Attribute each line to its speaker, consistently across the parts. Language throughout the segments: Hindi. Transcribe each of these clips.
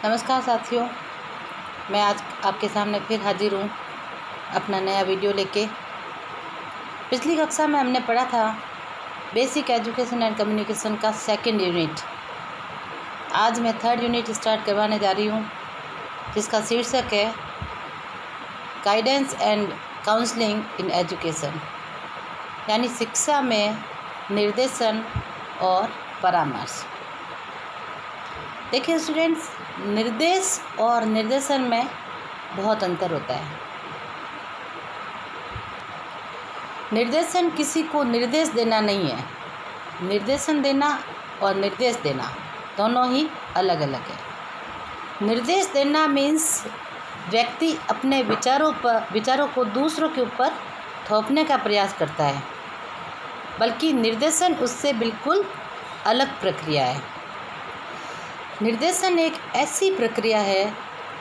Speaker 1: नमस्कार साथियों, मैं आज आपके सामने फिर हाजिर हूँ अपना नया वीडियो लेके। पिछली कक्षा में हमने पढ़ा था बेसिक एजुकेशन एंड कम्युनिकेशन का सेकंड यूनिट। आज मैं थर्ड यूनिट स्टार्ट करवाने जा रही हूँ, जिसका शीर्षक है guidance and counselling in education, यानी शिक्षा में निर्देशन और परामर्श। देखिए स्टूडेंट्स, निर्देश और निर्देशन में बहुत अंतर होता है। निर्देशन किसी को निर्देश देना नहीं है, निर्देशन देना और निर्देश देना दोनों ही अलग अलग है। निर्देश देना मीन्स व्यक्ति अपने विचारों को दूसरों के ऊपर थोपने का प्रयास करता है, बल्कि निर्देशन उससे बिल्कुल अलग प्रक्रिया है। निर्देशन एक ऐसी प्रक्रिया है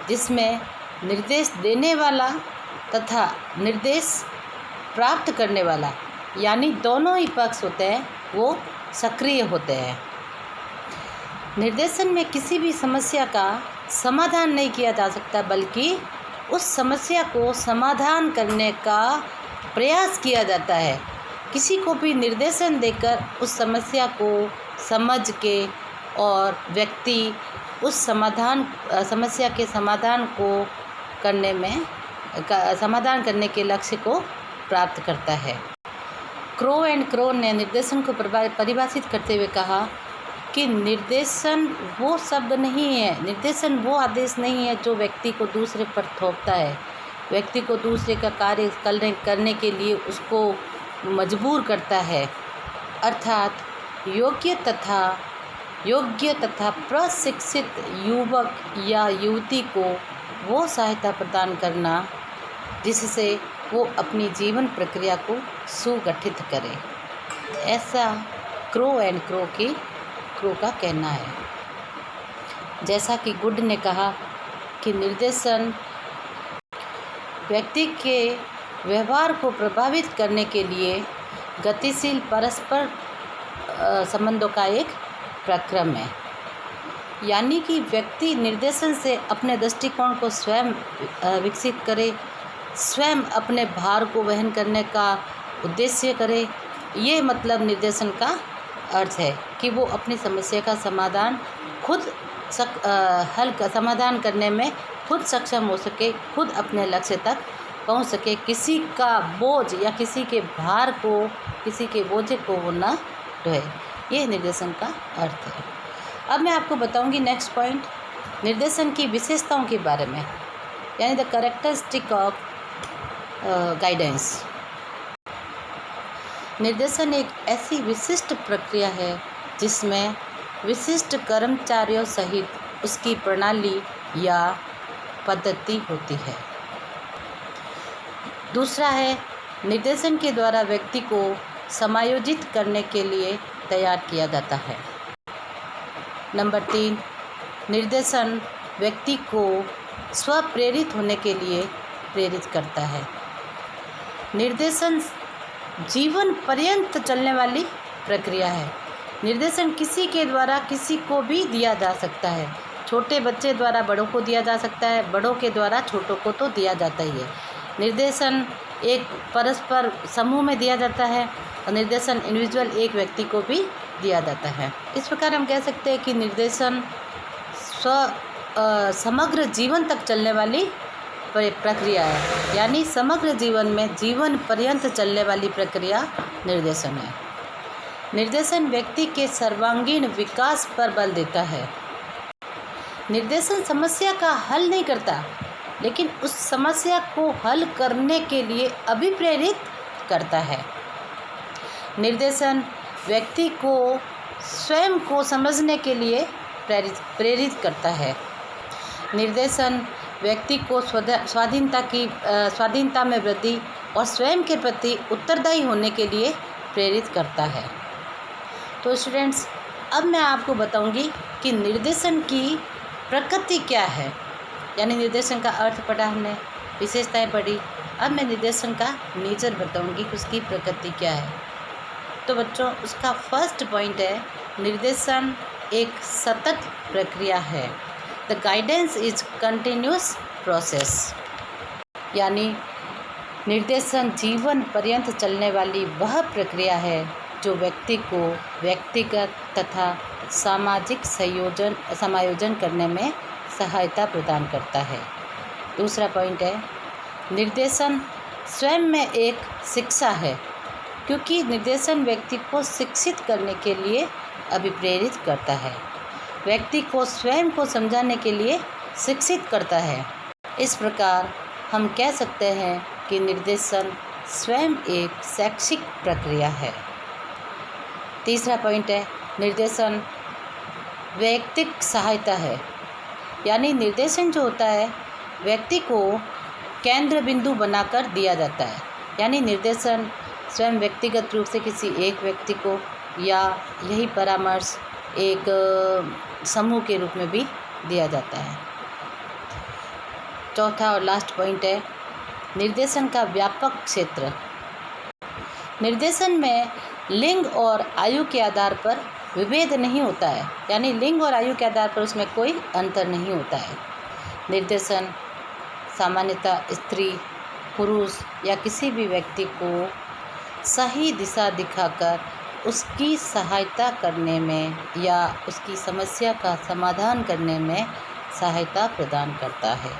Speaker 1: जिसमें निर्देश देने वाला तथा निर्देश प्राप्त करने वाला, यानी दोनों ही पक्ष होते हैं, वो सक्रिय होते हैं। निर्देशन में किसी भी समस्या का समाधान नहीं किया जा सकता, बल्कि उस समस्या को समाधान करने का प्रयास किया जाता है। किसी को भी निर्देशन देकर उस समस्या को समझ के और व्यक्ति उस समस्या के समाधान के लक्ष्य को प्राप्त करता है। क्रो एंड क्रो ने निर्देशन को परिभाषित करते हुए कहा कि निर्देशन वो शब्द नहीं है, निर्देशन वो आदेश नहीं है जो व्यक्ति को दूसरे पर थोपता है, व्यक्ति को दूसरे का कार्य करने के लिए उसको मजबूर करता है। अर्थात योग्य तथा प्रशिक्षित युवक या युवती को वो सहायता प्रदान करना जिससे वो अपनी जीवन प्रक्रिया को सुगठित करे। ऐसा क्रो एंड क्रो का कहना है। जैसा कि गुड ने कहा कि निर्देशन व्यक्ति के व्यवहार को प्रभावित करने के लिए गतिशील परस्पर संबंधों का एक प्रक्रम है, यानी कि व्यक्ति निर्देशन से अपने दृष्टिकोण को स्वयं विकसित करे, स्वयं अपने भार को वहन करने का उद्देश्य करे। ये मतलब निर्देशन का अर्थ है कि वो अपनी समस्या का समाधान समाधान करने में खुद सक्षम हो सके, खुद अपने लक्ष्य तक पहुंच सके, किसी का बोझ या किसी के बोझे को वो न ढोए। ये निर्देशन का अर्थ है। अब मैं आपको बताऊंगी नेक्स्ट पॉइंट, निर्देशन की विशेषताओं के बारे में, यानी द कैरेक्टरिस्टिक ऑफ गाइडेंस। निर्देशन एक ऐसी विशिष्ट प्रक्रिया है जिसमें विशिष्ट कर्मचारियों सहित उसकी प्रणाली या पद्धति होती है। दूसरा है, निर्देशन के द्वारा व्यक्ति को समायोजित करने के लिए तैयार किया जाता है। नंबर 3, निर्देशन व्यक्ति को स्वप्रेरित होने के लिए प्रेरित करता है। निर्देशन जीवन पर्यंत चलने वाली प्रक्रिया है। निर्देशन किसी के द्वारा किसी को भी दिया जा सकता है। छोटे बच्चे द्वारा बड़ों को दिया जा सकता है, बड़ों के द्वारा छोटों को तो दिया जाता ही है। निर्देशन एक परस्पर समूह में दिया जाता है और निर्देशन इंडिविजुअल एक व्यक्ति को भी दिया जाता है। इस प्रकार हम कह सकते हैं कि निर्देशन समग्र जीवन तक चलने वाली प्रक्रिया है, यानी समग्र जीवन में जीवन पर्यंत चलने वाली प्रक्रिया निर्देशन है। निर्देशन व्यक्ति के सर्वांगीण विकास पर बल देता है। निर्देशन समस्या का हल नहीं करता, लेकिन उस समस्या को हल करने के लिए अभिप्रेरित करता है। निर्देशन व्यक्ति को स्वयं को समझने के लिए प्रेरित करता है। निर्देशन व्यक्ति को स्वाधीनता में वृद्धि और स्वयं के प्रति उत्तरदायी होने के लिए प्रेरित करता है। तो स्टूडेंट्स, अब मैं आपको बताऊंगी कि निर्देशन की प्रकृति क्या है, यानी निर्देशन का अर्थ पढ़ा हमने, विशेषताएं पढ़ी। अब मैं निर्देशन का नेचर बताऊंगी कि उसकी प्रकृति क्या है। तो बच्चों, उसका फर्स्ट पॉइंट है, निर्देशन एक सतत प्रक्रिया है। The guidance is continuous process, यानी निर्देशन जीवन पर्यंत चलने वाली वह प्रक्रिया है जो व्यक्ति को व्यक्तिगत तथा सामाजिक समायोजन करने में सहायता प्रदान करता है। दूसरा पॉइंट है, निर्देशन स्वयं में एक शिक्षा है, क्योंकि निर्देशन व्यक्ति को शिक्षित करने के लिए अभिप्रेरित करता है, व्यक्ति को स्वयं को समझाने के लिए शिक्षित करता है। इस प्रकार हम कह सकते हैं कि निर्देशन स्वयं एक शैक्षिक प्रक्रिया है। तीसरा पॉइंट है, निर्देशन वैयक्तिक सहायता है, यानी निर्देशन जो होता है व्यक्ति को केंद्र बिंदु बनाकर दिया जाता है, यानी निर्देशन स्वयं व्यक्तिगत रूप से किसी एक व्यक्ति को या यही परामर्श एक समूह के रूप में भी दिया जाता है। चौथा और लास्ट पॉइंट है, निर्देशन का व्यापक क्षेत्र। निर्देशन में लिंग और आयु के आधार पर विभेद नहीं होता है, यानी लिंग और आयु के आधार पर उसमें कोई अंतर नहीं होता है। निर्देशन सामान्यतः स्त्री, पुरुष या किसी भी व्यक्ति को सही दिशा दिखाकर उसकी सहायता करने में या उसकी समस्या का समाधान करने में सहायता प्रदान करता है।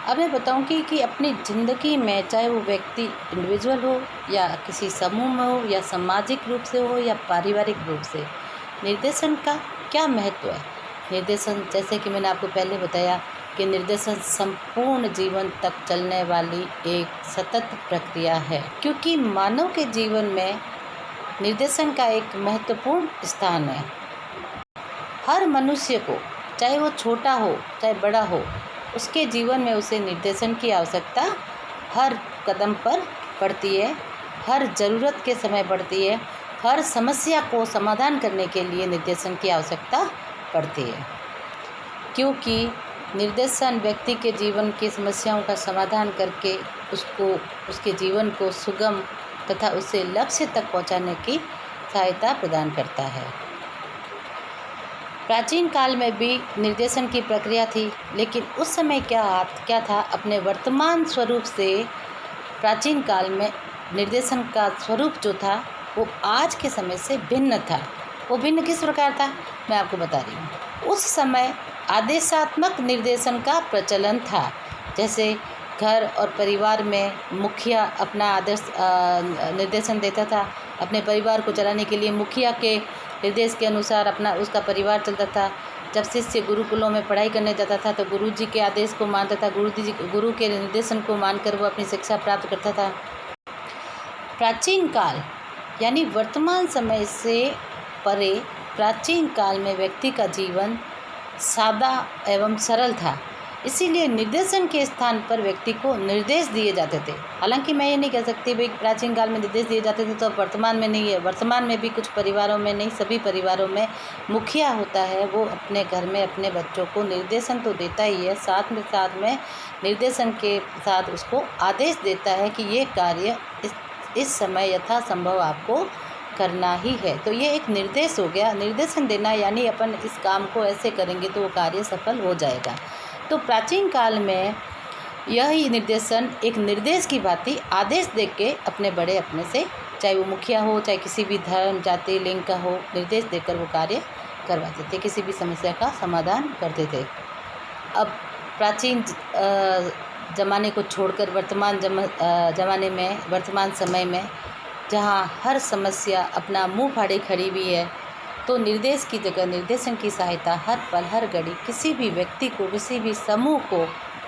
Speaker 1: अब मैं बताऊंगी कि अपनी ज़िंदगी में चाहे वो व्यक्ति इंडिविजुअल हो या किसी समूह में हो या सामाजिक रूप से हो या पारिवारिक रूप से, निर्देशन का क्या महत्व है। निर्देशन, जैसे कि मैंने आपको पहले बताया कि निर्देशन संपूर्ण जीवन तक चलने वाली एक सतत प्रक्रिया है, क्योंकि मानव के जीवन में निर्देशन का एक महत्वपूर्ण स्थान है। हर मनुष्य को, चाहे वो छोटा हो चाहे बड़ा हो, उसके जीवन में उसे निर्देशन की आवश्यकता हर कदम पर पड़ती है, हर ज़रूरत के समय पड़ती है, हर समस्या को समाधान करने के लिए निर्देशन की आवश्यकता पड़ती है, क्योंकि निर्देशन व्यक्ति के जीवन की समस्याओं का समाधान करके उसके जीवन को सुगम तथा उसे लक्ष्य तक पहुंचाने की सहायता प्रदान करता है। प्राचीन काल में भी निर्देशन की प्रक्रिया थी, लेकिन उस समय क्या था, अपने वर्तमान स्वरूप से प्राचीन काल में निर्देशन का स्वरूप जो था वो आज के समय से भिन्न था। वो भिन्न किस प्रकार था, मैं आपको बता रही हूँ। उस समय आदेशात्मक निर्देशन का प्रचलन था, जैसे घर और परिवार में मुखिया अपना आदेश निर्देशन देता था। अपने परिवार को चलाने के लिए मुखिया के निर्देश के अनुसार उसका परिवार चलता था। जब शिष्य गुरुकुलों में पढ़ाई करने जाता था तो गुरु जी के आदेश को मानता था, गुरु के निर्देशन को मानकर वो अपनी शिक्षा प्राप्त करता था। प्राचीन काल यानी वर्तमान समय से परे प्राचीन काल में व्यक्ति का जीवन सादा एवं सरल था, इसीलिए निर्देशन के स्थान पर व्यक्ति को निर्देश दिए जाते थे। हालांकि मैं ये नहीं कह सकती भाई प्राचीन काल में निर्देश दिए जाते थे तो अब वर्तमान में नहीं है। वर्तमान में भी कुछ परिवारों में, नहीं सभी परिवारों में मुखिया होता है, वो अपने घर में अपने बच्चों को निर्देशन तो देता ही है, साथ में निर्देशन के साथ उसको आदेश देता है कि ये कार्य इस समय यथासंभव आपको करना ही है। तो ये एक निर्देश हो गया। निर्देशन देना यानी अपन इस काम को ऐसे करेंगे तो वो कार्य सफल हो जाएगा। तो प्राचीन काल में यही निर्देशन एक निर्देश की भांति आदेश दे के अपने बड़े अपने से, चाहे वो मुखिया हो चाहे किसी भी धर्म जाति लिंग का हो, निर्देश देकर वो कार्य करवाते थे, किसी भी समस्या का समाधान करते थे। अब प्राचीन ज़माने को छोड़कर वर्तमान ज़माने में, वर्तमान समय में जहाँ हर समस्या अपना मुंह फाड़े खड़ी हुई है, तो निर्देश की जगह निर्देशन की सहायता हर पल हर घड़ी किसी भी व्यक्ति को, किसी भी समूह को,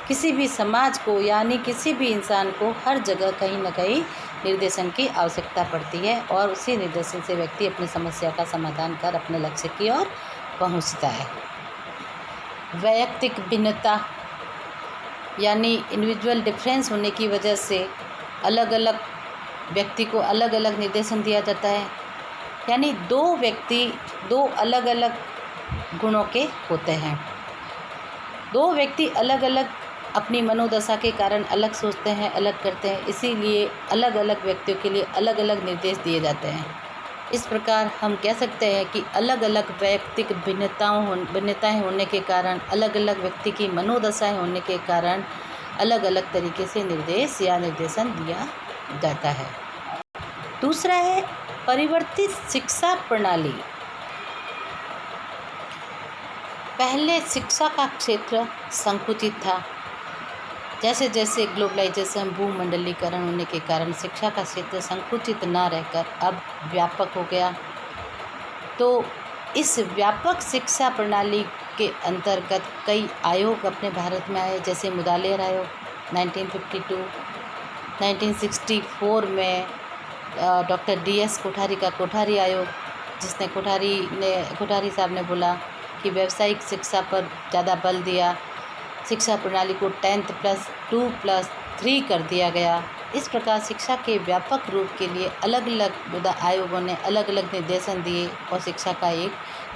Speaker 1: किसी भी समाज को, यानी किसी भी इंसान को हर जगह कहीं न कहीं निर्देशन की आवश्यकता पड़ती है और उसी निर्देशन से व्यक्ति अपनी समस्या का समाधान कर अपने लक्ष्य की ओर पहुंचता है। वैयक्तिक भिन्नता यानी इंडिविजुअल डिफरेंस होने की वजह से अलग अलग व्यक्ति को अलग अलग निर्देशन दिया जाता है, यानी दो व्यक्ति दो अलग अलग गुणों के होते हैं। दो व्यक्ति अलग अलग अपनी मनोदशा के कारण अलग सोचते हैं, अलग करते हैं, इसीलिए अलग अलग व्यक्तियों के लिए अलग अलग निर्देश दिए जाते हैं। इस प्रकार हम कह सकते हैं कि अलग अलग व्यक्तिक भिन्नताएं होने के कारण, अलग अलग व्यक्ति की मनोदशाएं होने के कारण अलग अलग तरीके से निर्देश या निर्देशन दिया जाता है। दूसरा है परिवर्तित शिक्षा प्रणाली। पहले शिक्षा का क्षेत्र संकुचित था। जैसे जैसे ग्लोबलाइजेशन, भूमंडलीकरण होने के कारण शिक्षा का क्षेत्र संकुचित न रहकर अब व्यापक हो गया। तो इस व्यापक शिक्षा प्रणाली के अंतर्गत कई आयोग अपने भारत में आए, जैसे मुदालियार आयोग 1952, 1964 में डॉक्टर DS कोठारी का कोठारी आयोग, जिसने कोठारी साहब ने बोला कि व्यावसायिक शिक्षा पर ज़्यादा बल दिया, शिक्षा प्रणाली को 10th + 2 + 3 कर दिया गया। इस प्रकार शिक्षा के व्यापक रूप के लिए अलग अलग आयोगों ने अलग अलग निर्देशन दिए और शिक्षा का एक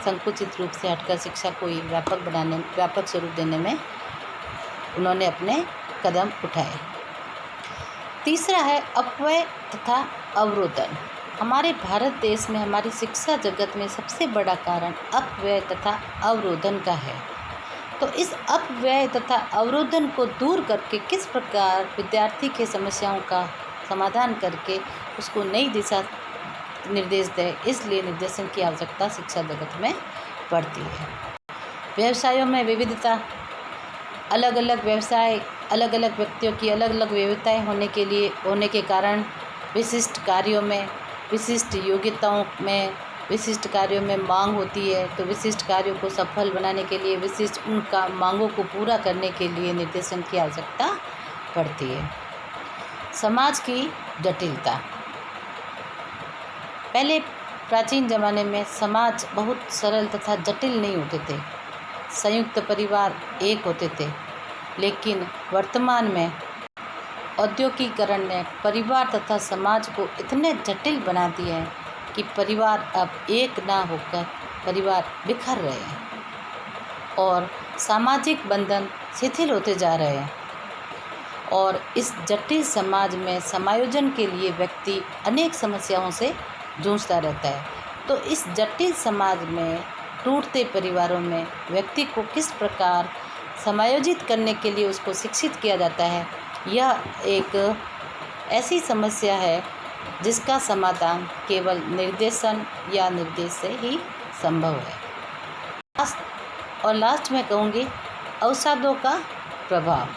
Speaker 1: संकुचित रूप से हटकर शिक्षा को एक व्यापक स्वरूप देने में उन्होंने अपने कदम उठाए। तीसरा है अपव्यय तथा अवरोधन। हमारे भारत देश में हमारी शिक्षा जगत में सबसे बड़ा कारण अपव्यय तथा अवरोधन का है। तो इस अपव्यय तथा अवरोधन को दूर करके किस प्रकार विद्यार्थी की समस्याओं का समाधान करके उसको नई दिशा निर्देश दे, इसलिए निर्देशन की आवश्यकता शिक्षा जगत में पड़ती है। व्यवसायों में विविधता, अलग अलग व्यवसाय, अलग अलग व्यक्तियों की अलग अलग विविधताएं होने के कारण विशिष्ट कार्यों में, विशिष्ट योग्यताओं में, विशिष्ट कार्यों में मांग होती है। तो विशिष्ट कार्यों को सफल बनाने के लिए, विशिष्ट उनका मांगों को पूरा करने के लिए निर्देशन की आवश्यकता पड़ती है। समाज की जटिलता। पहले प्राचीन ज़माने में समाज बहुत सरल तथा जटिल नहीं होते थे, संयुक्त परिवार एक होते थे। लेकिन वर्तमान में औद्योगिकीकरण ने परिवार तथा समाज को इतने जटिल बना दिए हैं कि परिवार अब एक ना होकर परिवार बिखर रहे हैं और सामाजिक बंधन शिथिल होते जा रहे हैं। और इस जटिल समाज में समायोजन के लिए व्यक्ति अनेक समस्याओं से जूझता रहता है। तो इस जटिल समाज में, टूटते परिवारों में व्यक्ति को किस प्रकार समायोजित करने के लिए उसको शिक्षित किया जाता है, यह एक ऐसी समस्या है जिसका समाधान केवल निर्देशन या निर्देश से ही संभव है। लास्ट में कहूँगी अवसादों का प्रभाव।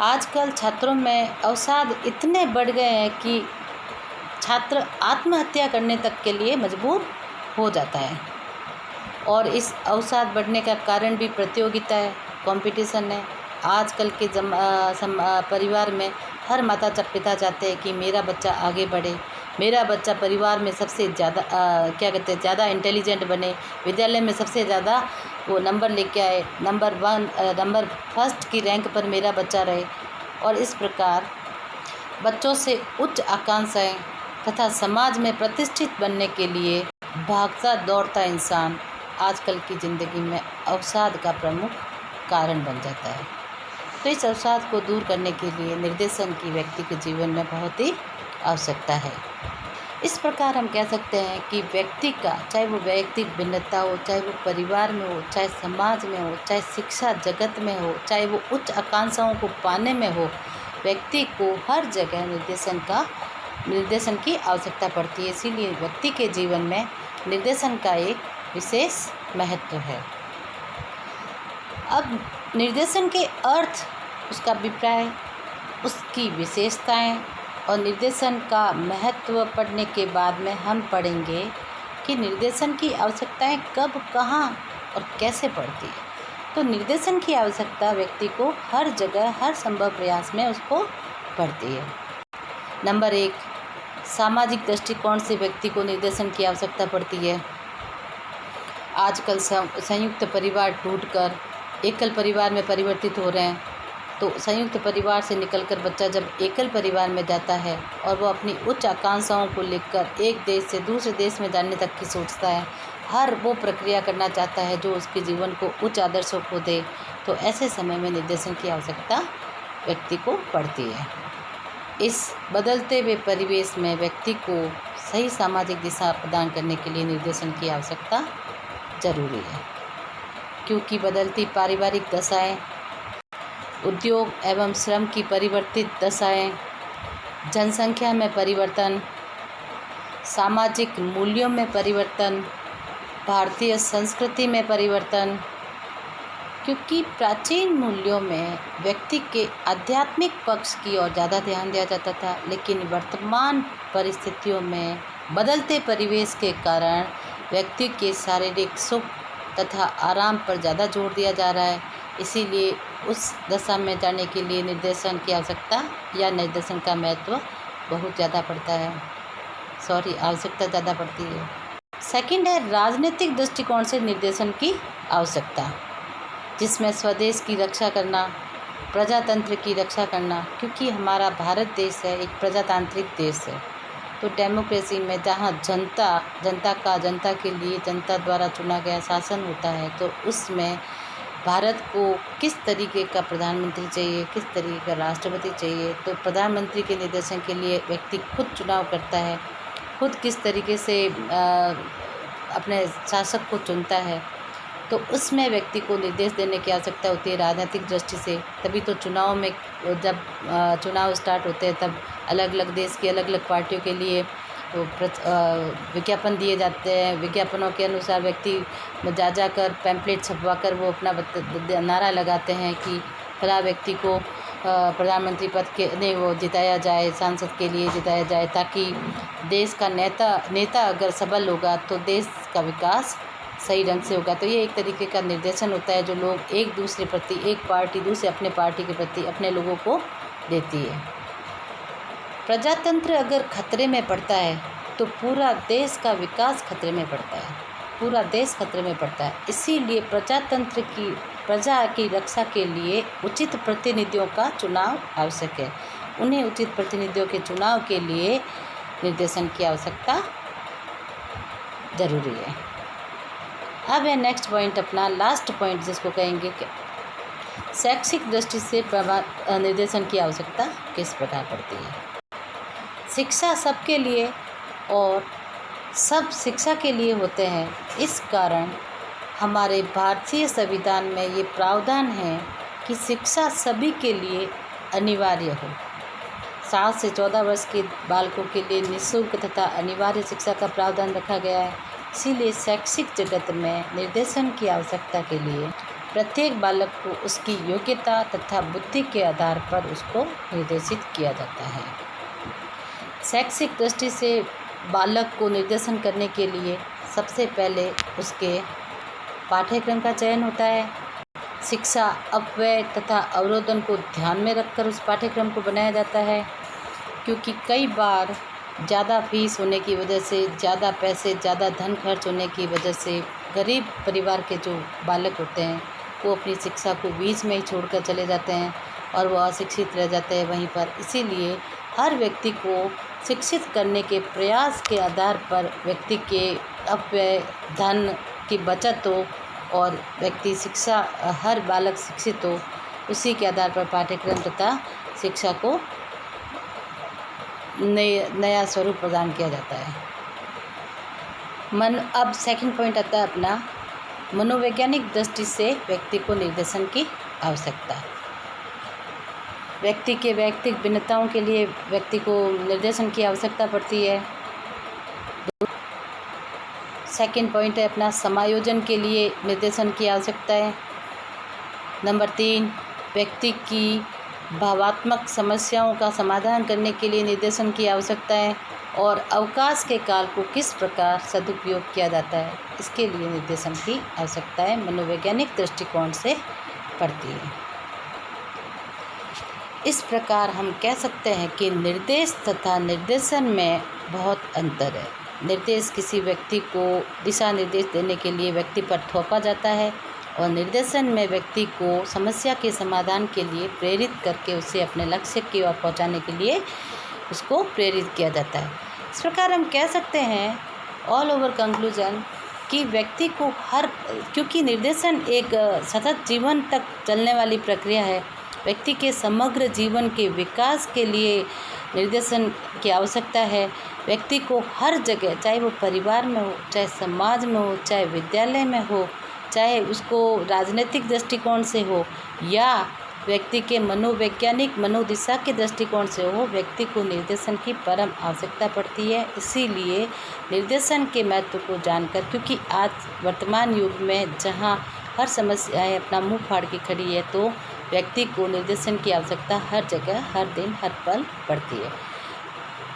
Speaker 1: आजकल छात्रों में अवसाद इतने बढ़ गए हैं कि छात्र आत्महत्या करने तक के लिए मजबूर हो जाता है। और इस अवसाद बढ़ने का कारण भी प्रतियोगिता है, कंपटीशन है। आजकल के परिवार में हर माता पिता चाहते हैं कि मेरा बच्चा आगे बढ़े, मेरा बच्चा परिवार में सबसे ज़्यादा ज़्यादा इंटेलिजेंट बने, विद्यालय में सबसे ज़्यादा वो नंबर लेके आए, नंबर फर्स्ट की रैंक पर मेरा बच्चा रहे। और इस प्रकार बच्चों से उच्च आकांक्षाएं तथा समाज में प्रतिष्ठित बनने के लिए भागता दौड़ता इंसान आजकल की ज़िंदगी में अवसाद का प्रमुख कारण बन जाता है। तो इस अवसाद को दूर करने के लिए निर्देशन की व्यक्ति के जीवन में बहुत ही आवश्यकता है। इस प्रकार हम कह सकते हैं कि व्यक्ति का, चाहे वो व्यक्तिगत भिन्नता हो, चाहे वो परिवार में हो, चाहे समाज में हो, चाहे शिक्षा जगत में हो, चाहे वो उच्च आकांक्षाओं को पाने में हो, व्यक्ति को हर जगह निर्देशन की आवश्यकता पड़ती है। इसीलिए व्यक्ति के जीवन में निर्देशन का एक विशेष महत्व है। अब निर्देशन के अर्थ, उसका अभिप्राय, उसकी विशेषताएं और निर्देशन का महत्व पढ़ने के बाद में हम पढ़ेंगे कि निर्देशन की आवश्यकताएं कब, कहाँ और कैसे पड़ती है। तो निर्देशन की आवश्यकता व्यक्ति को हर जगह, हर संभव प्रयास में उसको पड़ती है। नंबर 1, सामाजिक दृष्टिकोण से व्यक्ति को निर्देशन की आवश्यकता पड़ती है। आजकल संयुक्त परिवार टूटकर एकल परिवार में परिवर्तित हो रहे हैं। तो संयुक्त परिवार से निकलकर बच्चा जब एकल परिवार में जाता है और वो अपनी उच्च आकांक्षाओं को लेकर एक देश से दूसरे देश में जाने तक की सोचता है, हर वो प्रक्रिया करना चाहता है जो उसके जीवन को उच्च आदर्शों को दे, तो ऐसे समय में निर्देशन की आवश्यकता व्यक्ति को पड़ती है। इस बदलते हुए परिवेश में व्यक्ति को सही सामाजिक दिशा प्रदान करने के लिए निर्देशन की आवश्यकता जरूरी है, क्योंकि बदलती पारिवारिक दशाएं, उद्योग एवं श्रम की परिवर्तित दशाएं, जनसंख्या में परिवर्तन, सामाजिक मूल्यों में परिवर्तन, भारतीय संस्कृति में परिवर्तन, क्योंकि प्राचीन मूल्यों में व्यक्ति के आध्यात्मिक पक्ष की ओर ज़्यादा ध्यान दिया जाता था, लेकिन वर्तमान परिस्थितियों में बदलते परिवेश के कारण व्यक्ति के शारीरिक सुख तथा आराम पर ज़्यादा जोर दिया जा रहा है। इसीलिए उस दशा में जाने के लिए निर्देशन की आवश्यकता या निर्देशन का महत्व बहुत ज़्यादा पड़ता है, आवश्यकता ज़्यादा पड़ती है। सेकंड है राजनीतिक दृष्टिकोण से निर्देशन की आवश्यकता, जिसमें स्वदेश की रक्षा करना, प्रजातंत्र की रक्षा करना, क्योंकि हमारा भारत देश है एक प्रजातांत्रिक देश है। तो डेमोक्रेसी में जहाँ जनता के लिए जनता द्वारा चुना गया शासन होता है, तो उसमें भारत को किस तरीके का प्रधानमंत्री चाहिए, किस तरीके का राष्ट्रपति चाहिए, तो प्रधानमंत्री के निर्देशन के लिए व्यक्ति खुद चुनाव करता है, खुद किस तरीके से अपने शासक को चुनता है, तो उसमें व्यक्ति को निर्देश देने की आवश्यकता होती है राजनीतिक दृष्टि से। तभी तो चुनाव में जब चुनाव स्टार्ट होते हैं तब अलग अलग देश की अलग अलग पार्टियों के लिए विज्ञापन दिए जाते हैं। विज्ञापनों के अनुसार व्यक्ति जाकर पैम्पलेट छपवा कर वो अपना नारा लगाते हैं कि फला व्यक्ति को प्रधानमंत्री पद के नहीं वो जिताया जाए, सांसद के लिए जिताया जाए, ताकि देश का नेता अगर सबल होगा तो देश का विकास सही ढंग से होगा। तो ये एक तरीके का निर्देशन होता है जो लोग एक दूसरे प्रति, एक पार्टी दूसरे अपने पार्टी के प्रति अपने लोगों को देती है। प्रजातंत्र अगर खतरे में पड़ता है तो पूरा देश का विकास खतरे में पड़ता है, पूरा देश खतरे में पड़ता है। इसीलिए प्रजा की रक्षा के लिए उचित प्रतिनिधियों का चुनाव आवश्यक है। उन्हें उचित प्रतिनिधियों के चुनाव के लिए निर्देशन की आवश्यकता जरूरी है। अब है नेक्स्ट पॉइंट, अपना लास्ट पॉइंट, जिसको कहेंगे कि शैक्षिक दृष्टि से निर्देशन की आवश्यकता किस प्रकार पड़ती है। शिक्षा सबके लिए और सब शिक्षा के लिए होते हैं। इस कारण हमारे भारतीय संविधान में ये प्रावधान है कि शिक्षा सभी के लिए अनिवार्य हो। 7 से 14 वर्ष के बालकों के लिए निःशुल्क तथा अनिवार्य शिक्षा का प्रावधान रखा गया है। इसीलिए शैक्षिक जगत में निर्देशन की आवश्यकता के लिए प्रत्येक बालक को उसकी योग्यता तथा बुद्धि के आधार पर उसको निर्देशित किया जाता है। शैक्षिक दृष्टि से बालक को निर्देशन करने के लिए सबसे पहले उसके पाठ्यक्रम का चयन होता है। शिक्षा अपव्यय तथा अवरोधन को ध्यान में रखकर उस पाठ्यक्रम को बनाया जाता है, क्योंकि कई बार ज़्यादा फीस होने की वजह से, ज़्यादा पैसे, ज़्यादा धन खर्च होने की वजह से गरीब परिवार के जो बालक होते हैं वो अपनी शिक्षा को बीच में ही छोड़कर चले जाते हैं और वो अशिक्षित रह जाते हैं वहीं पर। इसीलिए हर व्यक्ति को शिक्षित करने के प्रयास के आधार पर व्यक्ति के अपव्यय, धन की बचत हो और व्यक्ति हर बालक शिक्षित हो, उसी के आधार पर पाठ्यक्रम तथा शिक्षा को नया स्वरूप प्रदान किया जाता है। अब सेकंड पॉइंट आता है अपना मनोवैज्ञानिक दृष्टि से व्यक्ति को निर्देशन की आवश्यकता। व्यक्ति के व्यक्तिगत भिन्नताओं के लिए व्यक्ति को निर्देशन की आवश्यकता पड़ती है। सेकंड पॉइंट है अपना समायोजन के लिए निर्देशन की आवश्यकता है। नंबर 3, व्यक्ति की भावात्मक समस्याओं का समाधान करने के लिए निर्देशन की आवश्यकता है। और अवकाश के काल को किस प्रकार सदुपयोग किया जाता है, इसके लिए निर्देशन की आवश्यकता है, मनोवैज्ञानिक दृष्टिकोण से पड़ती है। इस प्रकार हम कह सकते हैं कि निर्देश तथा निर्देशन में बहुत अंतर है। निर्देश किसी व्यक्ति को दिशा निर्देश देने के लिए व्यक्ति पर थोपा जाता है और निर्देशन में व्यक्ति को समस्या के समाधान के लिए प्रेरित करके उसे अपने लक्ष्य की ओर पहुंचाने के लिए उसको प्रेरित किया जाता है। इस प्रकार हम कह सकते हैं ऑल ओवर कंक्लूजन कि व्यक्ति को क्योंकि निर्देशन एक सतत जीवन तक चलने वाली प्रक्रिया है, व्यक्ति के समग्र जीवन के विकास के लिए निर्देशन की आवश्यकता है। व्यक्ति को हर जगह, चाहे वो परिवार में हो, चाहे समाज में हो, चाहे विद्यालय में हो, चाहे उसको राजनीतिक दृष्टिकोण से हो या व्यक्ति के मनोवैज्ञानिक मनोदिशा के दृष्टिकोण से हो, व्यक्ति को निर्देशन की परम आवश्यकता पड़ती है। इसीलिए निर्देशन के महत्व को जानकर, क्योंकि आज वर्तमान युग में जहाँ हर समस्याएं अपना मुंह फाड़ के खड़ी है, तो व्यक्ति को निर्देशन की आवश्यकता हर जगह, हर दिन, हर पल पड़ती है।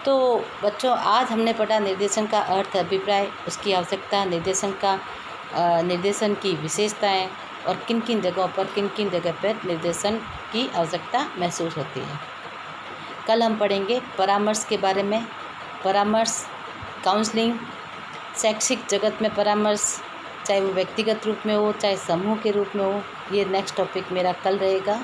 Speaker 1: तो बच्चों, आज हमने पढ़ा निर्देशन का अर्थ, अभिप्राय, उसकी आवश्यकता, निर्देशन की विशेषताएं और किन किन जगहों पर निर्देशन की आवश्यकता महसूस होती है। कल हम पढ़ेंगे परामर्श के बारे में। परामर्श, काउंसलिंग, शैक्षिक जगत में परामर्श, चाहे वो व्यक्तिगत रूप में हो, चाहे समूह के रूप में हो, ये नेक्स्ट टॉपिक मेरा कल रहेगा।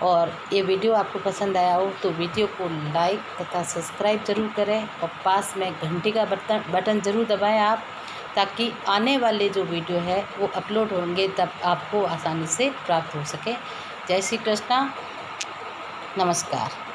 Speaker 1: और ये वीडियो आपको पसंद आया हो तो वीडियो को लाइक तथा सब्सक्राइब ज़रूर करें और पास में घंटी का बटन ज़रूर दबाएं आप, ताकि आने वाले जो वीडियो है वो अपलोड होंगे तब आपको आसानी से प्राप्त हो सके। जय श्री कृष्णा, नमस्कार।